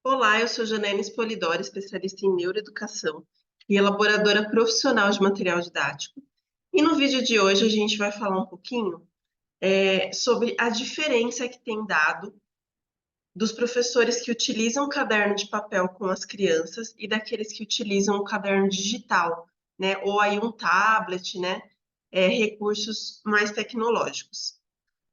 Olá, eu sou Janaína Spolidoro, especialista em neuroeducação e elaboradora profissional de material didático. E no vídeo de hoje a gente vai falar um pouquinho sobre a diferença que tem dado dos professores que utilizam o caderno de papel com as crianças e daqueles que utilizam o caderno digital, né? Ou aí um tablet, né? Recursos mais tecnológicos.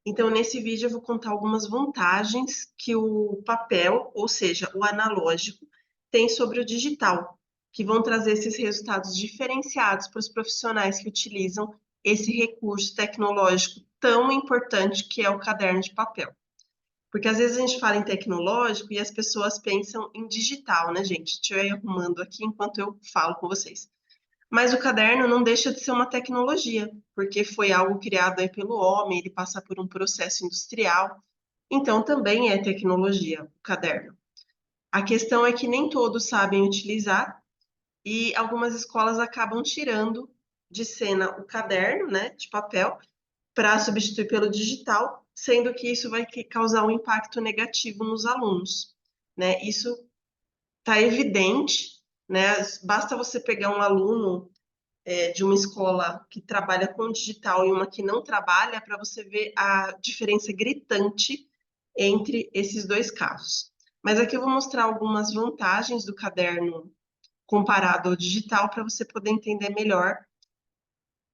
Então, nesse vídeo, eu vou contar algumas vantagens que o papel, ou seja, o analógico, tem sobre o digital, que vão trazer esses resultados diferenciados para os profissionais que utilizam esse recurso tecnológico tão importante que é o caderno de papel. Porque às vezes a gente fala em tecnológico e as pessoas pensam em digital, né, gente? Deixa eu ir arrumando aqui enquanto eu falo com vocês. Mas o caderno não deixa de ser uma tecnologia, porque foi algo criado aí pelo homem, ele passa por um processo industrial, então também é tecnologia, o caderno. A questão é que nem todos sabem utilizar e algumas escolas acabam tirando de cena o caderno, né, de papel, para substituir pelo digital, sendo que isso vai causar um impacto negativo nos alunos, né? Isso está evidente, né? Basta você pegar um aluno de uma escola que trabalha com digital e uma que não trabalha, para você ver a diferença gritante entre esses dois casos. Mas aqui eu vou mostrar algumas vantagens do caderno comparado ao digital para você poder entender melhor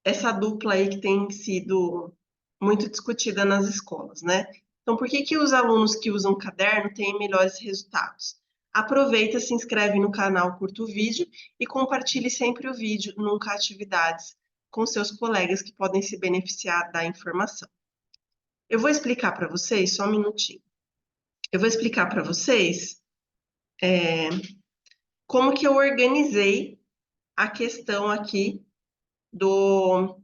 essa dupla aí que tem sido muito discutida nas escolas, né? Então, por que que os alunos que usam caderno têm melhores resultados? Aproveita, se inscreve no canal, curta o vídeo e compartilhe sempre o vídeo nunca atividades com seus colegas que podem se beneficiar da informação. Eu vou explicar para vocês, só um minutinho. Eu vou explicar para vocês como que eu organizei a questão aqui do,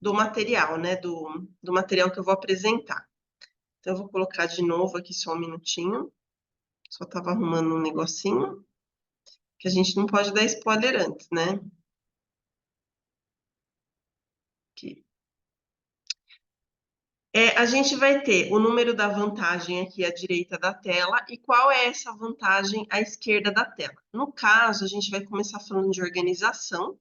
do material, né? Do material que eu vou apresentar. Então, eu vou colocar de novo aqui só um minutinho. Só estava arrumando um negocinho, que a gente não pode dar spoiler antes, né? Aqui. A gente vai ter o número da vantagem aqui à direita da tela e qual é essa vantagem à esquerda da tela. No caso, a gente vai começar falando de organização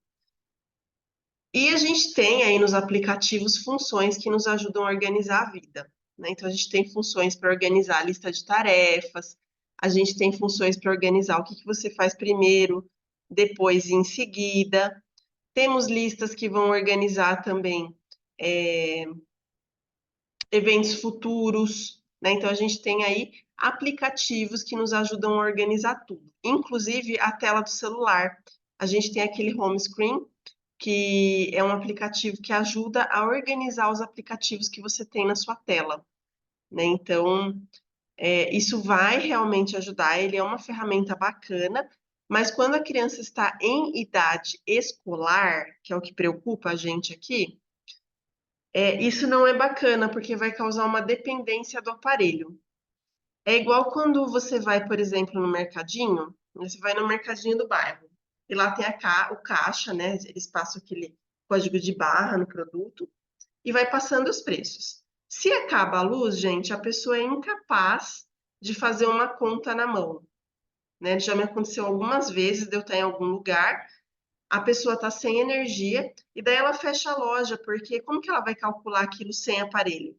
e a gente tem aí nos aplicativos funções que nos ajudam a organizar a vida, né? Então, a gente tem funções para organizar a lista de tarefas, a gente tem funções para organizar o que que você faz primeiro, depois e em seguida. Temos listas que vão organizar também é, eventos futuros, né? Então, a gente tem aí aplicativos que nos ajudam a organizar tudo, inclusive a tela do celular. A gente tem aquele home screen, que é um aplicativo que ajuda a organizar os aplicativos que você tem na sua tela, né? Então, isso vai realmente ajudar, ele é uma ferramenta bacana, mas quando a criança está em idade escolar, que é o que preocupa a gente aqui, isso não é bacana, porque vai causar uma dependência do aparelho. É igual quando você vai, por exemplo, no mercadinho, você vai no mercadinho do bairro, e lá tem o caixa, né? Eles passam aquele código de barra no produto e vai passando os preços. Se acaba a luz, gente, a pessoa é incapaz de fazer uma conta na mão, né? Já me aconteceu algumas vezes de eu estar em algum lugar, a pessoa está sem energia e daí ela fecha a loja, porque como que ela vai calcular aquilo sem aparelho,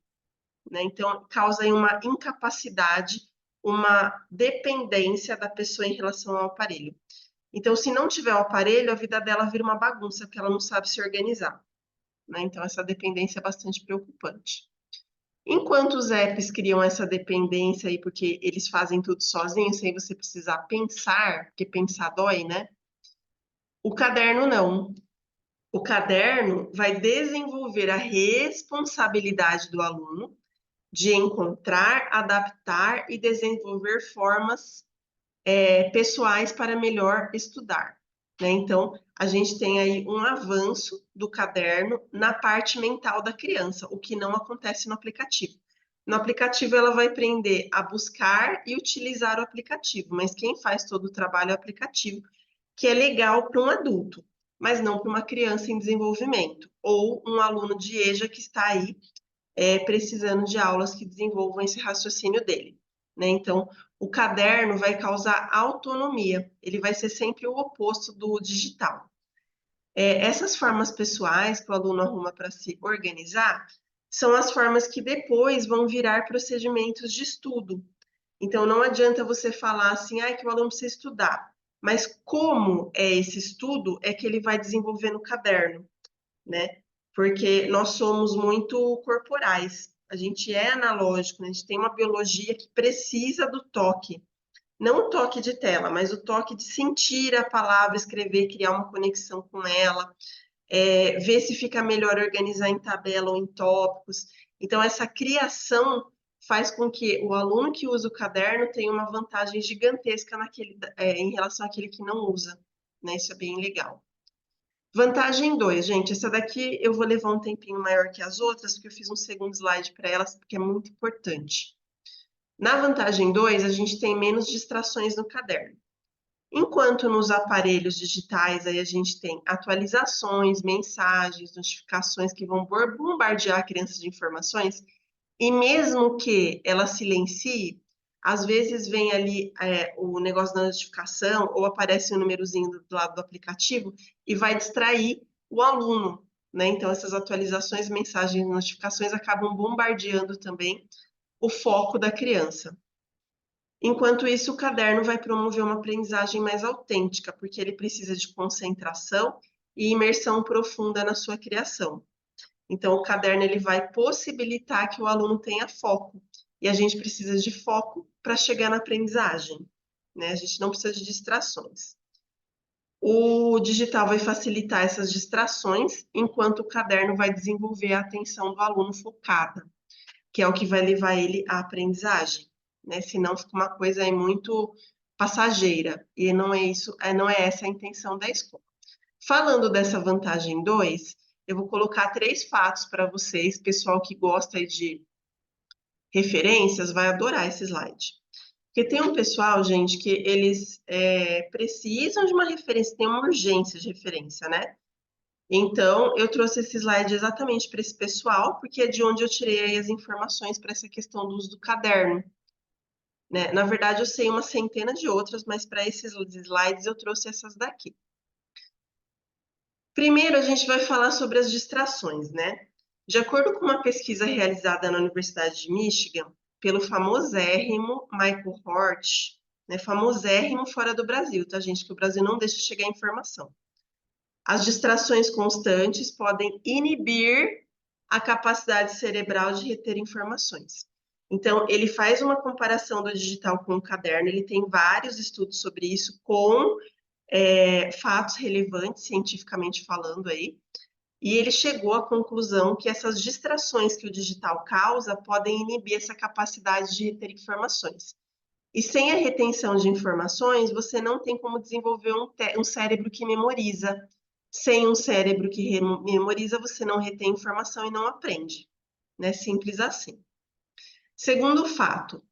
né? Então, causa aí uma incapacidade, uma dependência da pessoa em relação ao aparelho. Então, se não tiver o aparelho, a vida dela vira uma bagunça, porque ela não sabe se organizar, né? Então, essa dependência é bastante preocupante. Enquanto os apps criam essa dependência aí, porque eles fazem tudo sozinhos, sem você precisar pensar, porque pensar dói, né? O caderno não. O caderno vai desenvolver a responsabilidade do aluno de encontrar, adaptar e desenvolver formas pessoais para melhor estudar, né? Então, a gente tem aí um avanço do caderno na parte mental da criança, o que não acontece no aplicativo. No aplicativo, ela vai aprender a buscar e utilizar o aplicativo, mas quem faz todo o trabalho é o aplicativo, que é legal para um adulto, mas não para uma criança em desenvolvimento, ou um aluno de EJA que está aí precisando de aulas que desenvolvam esse raciocínio dele. né? Então, o caderno vai causar autonomia, ele vai ser sempre o oposto do digital. Essas formas pessoais que o aluno arruma para se organizar são as formas que depois vão virar procedimentos de estudo. Então, não adianta você falar assim, que o aluno precisa estudar, mas como é esse estudo é que ele vai desenvolver no caderno, né? Porque nós somos muito corporais, a gente é analógico, né? A gente tem uma biologia que precisa do toque. Não o toque de tela, mas o toque de sentir a palavra, escrever, criar uma conexão com ela, ver se fica melhor organizar em tabela ou em tópicos. Então, essa criação faz com que o aluno que usa o caderno tenha uma vantagem gigantesca em relação àquele que não usa, né? Isso é bem legal. Vantagem 2, gente, essa daqui eu vou levar um tempinho maior que as outras, porque eu fiz um segundo slide para elas, porque é muito importante. Na vantagem 2, a gente tem menos distrações no caderno. Enquanto nos aparelhos digitais aí a gente tem atualizações, mensagens, notificações que vão bombardear a criança de informações, e mesmo que ela silencie, às vezes vem ali o negócio da notificação ou aparece um númerozinho do lado do aplicativo e vai distrair o aluno, né? Então essas atualizações, mensagens e notificações acabam bombardeando também o foco da criança. Enquanto isso, o caderno vai promover uma aprendizagem mais autêntica, porque ele precisa de concentração e imersão profunda na sua criação. Então, o caderno ele vai possibilitar que o aluno tenha foco, e a gente precisa de foco para chegar na aprendizagem, né? A gente não precisa de distrações. O digital vai facilitar essas distrações, enquanto o caderno vai desenvolver a atenção do aluno focada, que é o que vai levar ele à aprendizagem, né? Senão fica uma coisa aí muito passageira, e não é isso, não é essa a intenção da escola. Falando dessa vantagem 2, eu vou colocar 3 fatos para vocês, pessoal que gosta aí de referências, vai adorar esse slide. Porque tem um pessoal, gente, que eles precisam de uma referência, tem uma urgência de referência, né? Então, eu trouxe esse slide exatamente para esse pessoal, porque é de onde eu tirei aí as informações para essa questão do uso do caderno, né? Na verdade, eu sei uma centena de outras, mas para esses slides eu trouxe essas daqui. Primeiro, a gente vai falar sobre as distrações, né? De acordo com uma pesquisa realizada na Universidade de Michigan, pelo famosérrimo Michael Hort, né? Famosérrimo fora do Brasil, tá, gente? Que o Brasil não deixa chegar informação. As distrações constantes podem inibir a capacidade cerebral de reter informações. Então, ele faz uma comparação do digital com o caderno, ele tem vários estudos sobre isso, com fatos relevantes, cientificamente falando aí, e ele chegou à conclusão que essas distrações que o digital causa podem inibir essa capacidade de reter informações. E sem a retenção de informações, você não tem como desenvolver um cérebro que memoriza. Sem um cérebro que memoriza, você não retém informação e não aprende. Né? Simples assim. Segundo fato,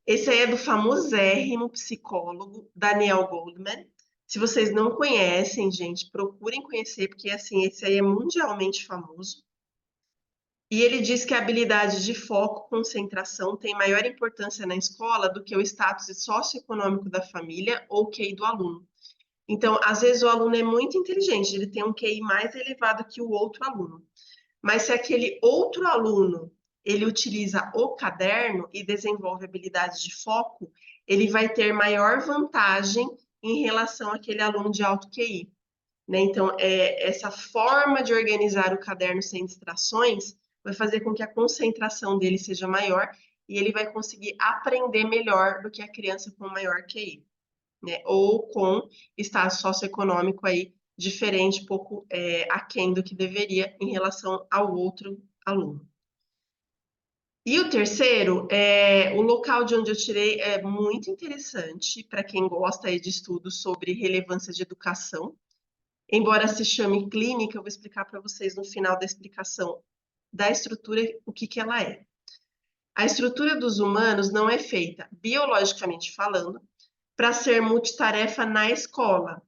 esse aí é do famosérrimo psicólogo Daniel Goleman. Se vocês não conhecem, gente, procurem conhecer, porque assim, esse aí é mundialmente famoso. E ele diz que a habilidade de foco, concentração, tem maior importância na escola do que o status socioeconômico da família ou o QI do aluno. Então, às vezes o aluno é muito inteligente, ele tem um QI mais elevado que o outro aluno. Mas se aquele outro aluno, ele utiliza o caderno e desenvolve habilidades de foco, ele vai ter maior vantagem em relação àquele aluno de alto QI. Né? Então, essa forma de organizar o caderno sem distrações vai fazer com que a concentração dele seja maior e ele vai conseguir aprender melhor do que a criança com maior QI, né? Ou com status socioeconômico aí diferente, pouco aquém do que deveria em relação ao outro aluno. E o terceiro, o local de onde eu tirei é muito interessante para quem gosta aí de estudos sobre relevância de educação. Embora se chame clínica, eu vou explicar para vocês no final da explicação da estrutura o que ela é. A estrutura dos humanos não é feita, biologicamente falando, para ser multitarefa na escola.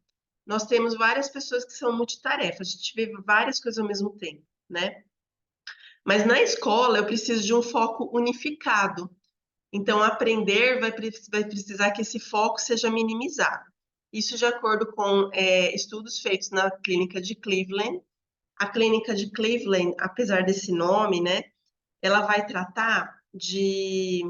Nós temos várias pessoas que são multitarefas, a gente vê várias coisas ao mesmo tempo, né? Mas na escola eu preciso de um foco unificado. Então, aprender vai precisar que esse foco seja minimizado. Isso de acordo com estudos feitos na clínica de Cleveland. A clínica de Cleveland, apesar desse nome, né, ela vai tratar de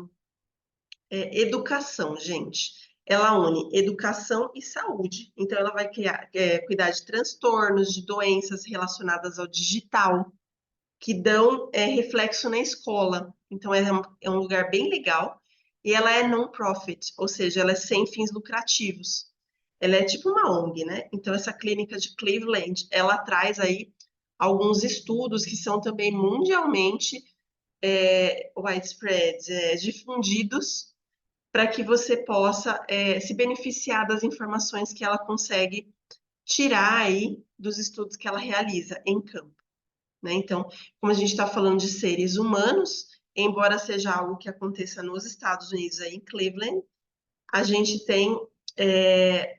educação, gente. Ela une educação e saúde. Então, ela vai cuidar de transtornos, de doenças relacionadas ao digital, que dão reflexo na escola. Então, é um lugar bem legal. E ela é non-profit, ou seja, ela é sem fins lucrativos. Ela é tipo uma ONG, né? Então, essa clínica de Cleveland, ela traz aí alguns estudos que são também mundialmente widespread, difundidos, para que você possa se beneficiar das informações que ela consegue tirar aí dos estudos que ela realiza em campo, né? Então, como a gente está falando de seres humanos, embora seja algo que aconteça nos Estados Unidos, aí em Cleveland, a gente tem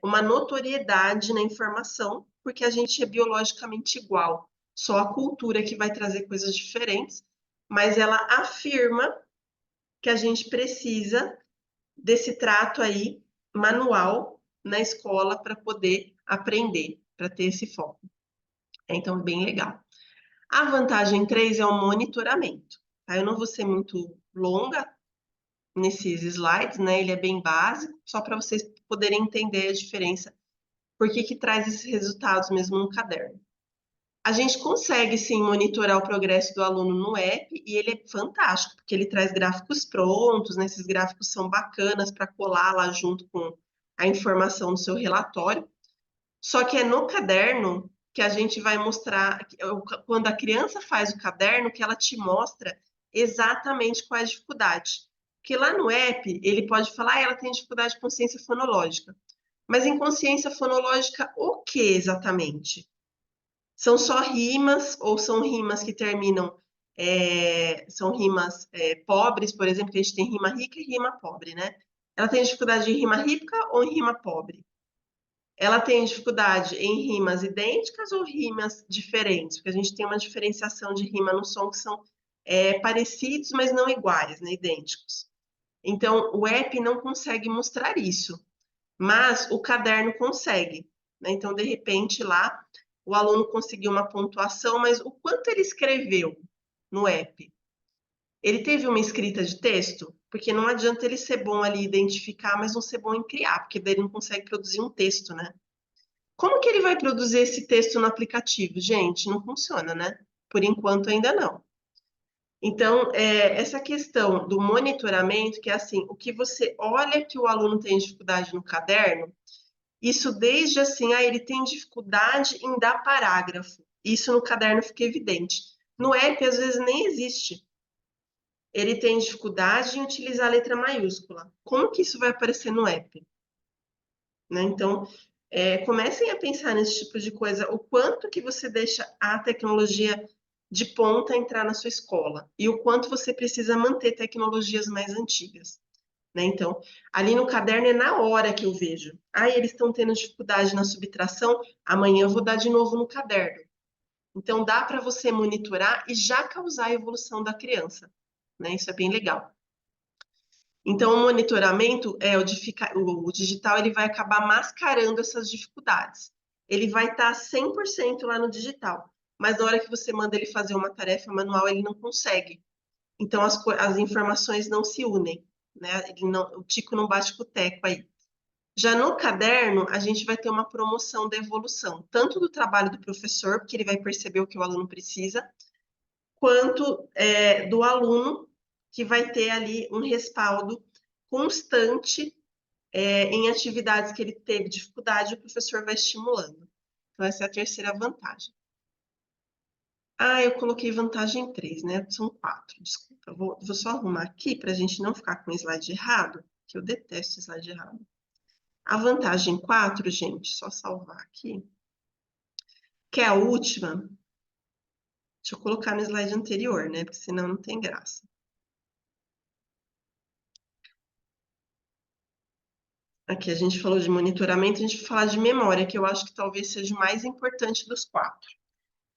uma notoriedade na informação, porque a gente é biologicamente igual. Só a cultura que vai trazer coisas diferentes, mas ela afirma que a gente precisa desse trato aí manual na escola para poder aprender, para ter esse foco. Então, bem legal. A vantagem 3 é o monitoramento. Tá? Eu não vou ser muito longa nesses slides, né? Ele é bem básico, só para vocês poderem entender a diferença, por que traz esses resultados mesmo no caderno. A gente consegue sim monitorar o progresso do aluno no app e ele é fantástico, porque ele traz gráficos prontos, né? Esses gráficos são bacanas para colar lá junto com a informação do seu relatório. Só que é no caderno que a gente vai mostrar, quando a criança faz o caderno, que ela te mostra exatamente qual é a dificuldade. Porque lá no app, ele pode falar, ela tem dificuldade de consciência fonológica. Mas em consciência fonológica, o que exatamente? São só rimas ou são rimas que terminam, são rimas pobres, por exemplo, que a gente tem rima rica e rima pobre, né? Ela tem dificuldade em rima rica ou em rima pobre? Ela tem dificuldade em rimas idênticas ou rimas diferentes? Porque a gente tem uma diferenciação de rima no som que são parecidos, mas não iguais, né? Idênticos. Então, o app não consegue mostrar isso, mas o caderno consegue, né? Então, de repente, lá, o aluno conseguiu uma pontuação, mas o quanto ele escreveu no app? Ele teve uma escrita de texto? Porque não adianta ele ser bom ali identificar, mas não ser bom em criar, porque daí ele não consegue produzir um texto, né? Como que ele vai produzir esse texto no aplicativo? Gente, não funciona, né? Por enquanto ainda não. Então, essa questão do monitoramento, que é assim, o que você olha que o aluno tem dificuldade no caderno, isso desde assim, ele tem dificuldade em dar parágrafo. Isso no caderno fica evidente. No app, às vezes, nem existe. Ele tem dificuldade em utilizar a letra maiúscula. Como que isso vai aparecer no app? Né? Então, comecem a pensar nesse tipo de coisa, o quanto que você deixa a tecnologia de ponta entrar na sua escola e o quanto você precisa manter tecnologias mais antigas. Né? Então, ali no caderno é na hora que eu vejo. Eles estão tendo dificuldade na subtração, amanhã eu vou dar de novo no caderno. Então, dá para você monitorar e já causar a evolução da criança. Né? Isso é bem legal. Então, o monitoramento, o digital, ele vai acabar mascarando essas dificuldades. Ele vai estar 100% lá no digital, mas na hora que você manda ele fazer uma tarefa manual, ele não consegue. Então, as informações não se unem, né? O tico não bate com o teco aí. Já no caderno, a gente vai ter uma promoção da evolução, tanto do trabalho do professor, porque ele vai perceber o que o aluno precisa, quanto do aluno, que vai ter ali um respaldo constante em atividades que ele teve dificuldade, o professor vai estimulando. Então, essa é a terceira vantagem. Eu coloquei vantagem 3, né? São 4, desculpa. Vou só arrumar aqui para a gente não ficar com o slide errado, que eu detesto slide errado. A vantagem 4, gente, só salvar aqui, que é a última. Deixa eu colocar no slide anterior, né? Porque senão não tem graça. Aqui a gente falou de monitoramento, a gente vai falar de memória, que eu acho que talvez seja o mais importante dos 4.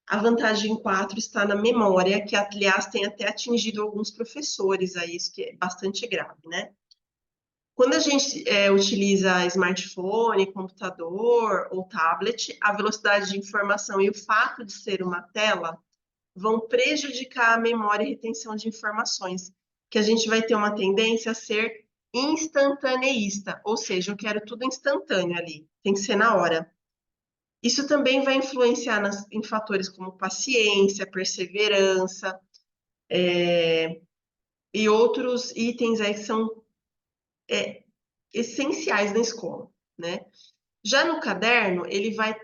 A vantagem 4 está na memória, que, aliás, tem até atingido alguns professores a isso, que é bastante grave, né? Quando a gente utiliza smartphone, computador ou tablet, a velocidade de informação e o fato de ser uma tela vão prejudicar a memória e retenção de informações, que a gente vai ter uma tendência a ser instantaneísta, ou seja, eu quero tudo instantâneo ali, tem que ser na hora. Isso também vai influenciar em fatores como paciência, perseverança, e outros itens aí que são essenciais na escola, né? Já no caderno, ele vai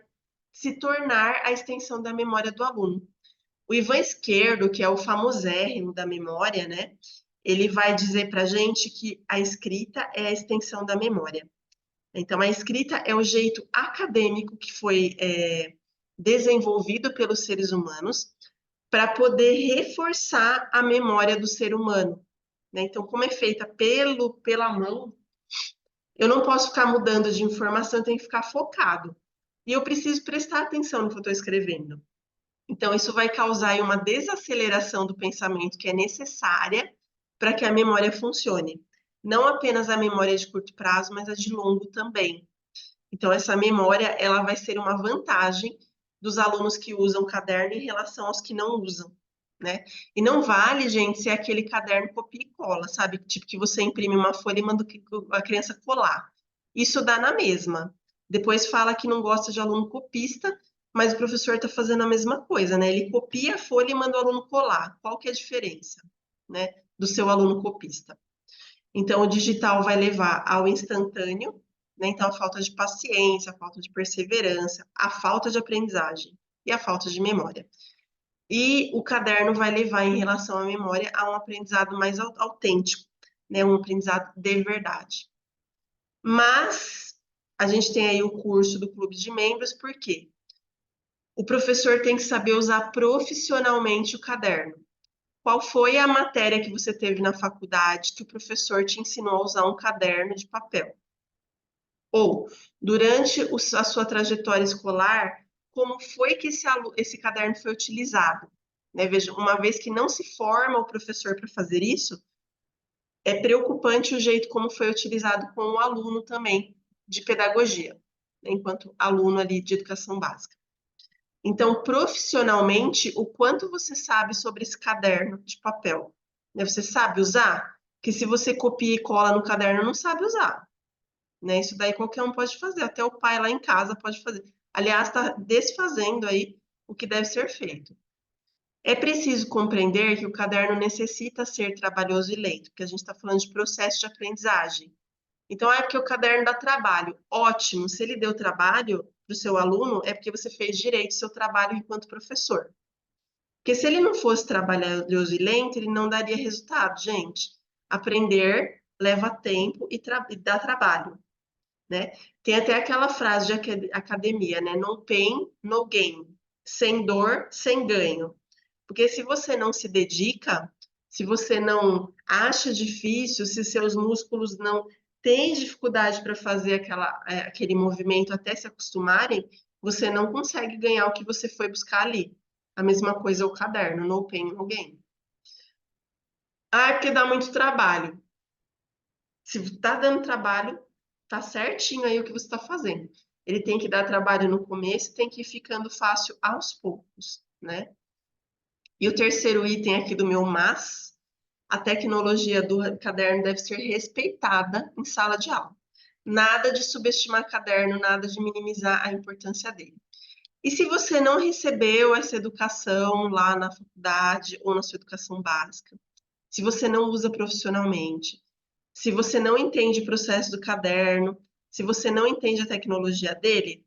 se tornar a extensão da memória do aluno. O Ivan Esquerdo, que é o famosérrimo da memória, né? Ele vai dizer para a gente que a escrita é a extensão da memória. Então, a escrita é o jeito acadêmico que foi desenvolvido pelos seres humanos para poder reforçar a memória do ser humano, né? Então, como é feita pela mão, eu não posso ficar mudando de informação, eu tenho que ficar focado. E eu preciso prestar atenção no que eu estou escrevendo. Então, isso vai causar aí uma desaceleração do pensamento que é necessária para que a memória funcione. Não apenas a memória de curto prazo, mas a de longo também. Então, essa memória, ela vai ser uma vantagem dos alunos que usam caderno em relação aos que não usam, né? E não vale, gente, ser aquele caderno copia e cola, sabe? Tipo que você imprime uma folha e manda a criança colar. Isso dá na mesma. Depois fala que não gosta de aluno copista, mas o professor está fazendo a mesma coisa, né? Ele copia a folha e manda o aluno colar. Qual que é a diferença, né, do seu aluno copista? Então, o digital vai levar ao instantâneo, né? Então, a falta de paciência, a falta de perseverança, a falta de aprendizagem e a falta de memória. E o caderno vai levar, em relação à memória, a um aprendizado mais autêntico, né? Um aprendizado de verdade. Mas a gente tem aí o curso do clube de membros, por quê? O professor tem que saber usar profissionalmente o caderno. Qual foi a matéria que você teve na faculdade que o professor te ensinou a usar um caderno de papel? Ou, durante a sua trajetória escolar, como foi que esse caderno foi utilizado? Né? Veja, uma vez que não se forma o professor para fazer isso, é preocupante o jeito como foi utilizado com o aluno também, de pedagogia, né? Enquanto aluno ali de educação básica. Então, profissionalmente, o quanto você sabe sobre esse caderno de papel? Né? Você sabe usar? Que se você copia e cola no caderno, não sabe usar. Né? Isso daí qualquer um pode fazer, até o pai lá em casa pode fazer. Aliás, está desfazendo aí o que deve ser feito. É preciso compreender que o caderno necessita ser trabalhoso e lento, porque a gente está falando de processo de aprendizagem. Então, é porque o caderno dá trabalho. Ótimo, se ele deu trabalho para o seu aluno, é porque você fez direito o seu trabalho enquanto professor. Porque se ele não fosse trabalhoso e lento, ele não daria resultado, gente. Aprender leva tempo e dá trabalho, né? Tem até aquela frase de academia, né? No pain, no gain. Sem dor, sem ganho. Porque se você não se dedica, se você não acha difícil, se seus músculos não têm dificuldade para fazer aquele movimento até se acostumarem, você não consegue ganhar o que você foi buscar ali. A mesma coisa é o caderno, no pain, no gain. Ah, é porque dá muito trabalho. Se está dando trabalho, tá certinho aí o que você está fazendo. Ele tem que dar trabalho no começo, tem que ir ficando fácil aos poucos, né? E o terceiro item aqui do meu mas, a tecnologia do caderno deve ser respeitada em sala de aula. Nada de subestimar caderno, nada de minimizar a importância dele. E se você não recebeu essa educação lá na faculdade ou na sua educação básica, se você não usa profissionalmente, se você não entende o processo do caderno, se você não entende a tecnologia dele,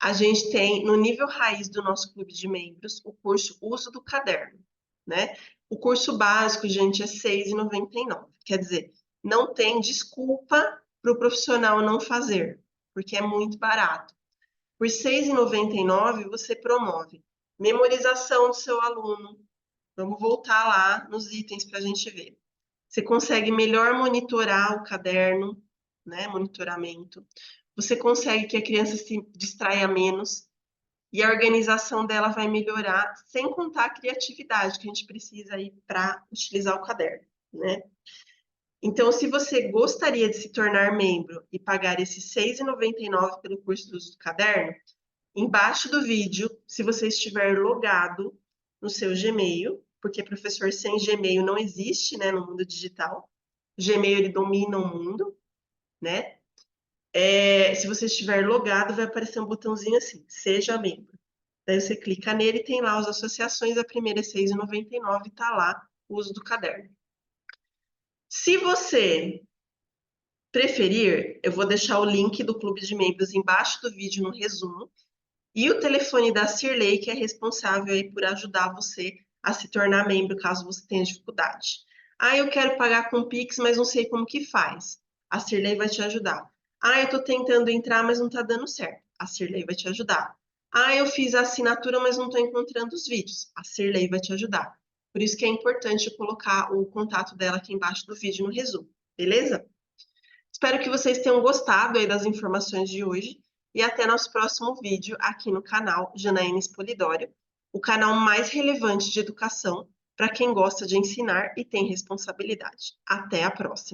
a gente tem no nível raiz do nosso clube de membros o curso Uso do Caderno, né? O curso básico, gente, é R$ 6,99. Quer dizer, não tem desculpa para o profissional não fazer, porque é muito barato. Por R$ 6,99 você promove memorização do seu aluno. Vamos voltar lá nos itens para a gente ver. Você consegue melhor monitorar o caderno, né? Monitoramento. Você consegue que a criança se distraia menos. e a organização dela vai melhorar, sem contar a criatividade que a gente precisa aí para utilizar o caderno, né? Então, se você gostaria de se tornar membro e pagar esses R$ 6,99 pelo curso do uso do caderno, embaixo do vídeo, se você estiver logado no seu Gmail, porque professor sem Gmail não existe, né, no mundo digital. Gmail, ele domina o mundo, né? Se você estiver logado, vai aparecer um botãozinho assim, seja membro. Daí você clica nele, tem lá as associações, a primeira é R$ 6,99, tá lá o uso do caderno. Se você preferir, eu vou deixar o link do clube de membros embaixo do vídeo no resumo e o telefone da Cirlei, que é responsável aí por ajudar você a se tornar membro caso você tenha dificuldade. Ah, eu quero pagar com Pix, mas não sei como que faz. A Cirlei vai te ajudar. Ah, eu estou tentando entrar, mas não está dando certo. A Cirlei vai te ajudar. Ah, eu fiz a assinatura, mas não estou encontrando os vídeos. A Cirlei vai te ajudar. Por isso que é importante colocar o contato dela aqui embaixo do vídeo no resumo, beleza? Espero que vocês tenham gostado aí das informações de hoje e até nosso próximo vídeo aqui no canal Janaína Spolidório, o canal mais relevante de educação para quem gosta de ensinar e tem responsabilidade. Até a próxima!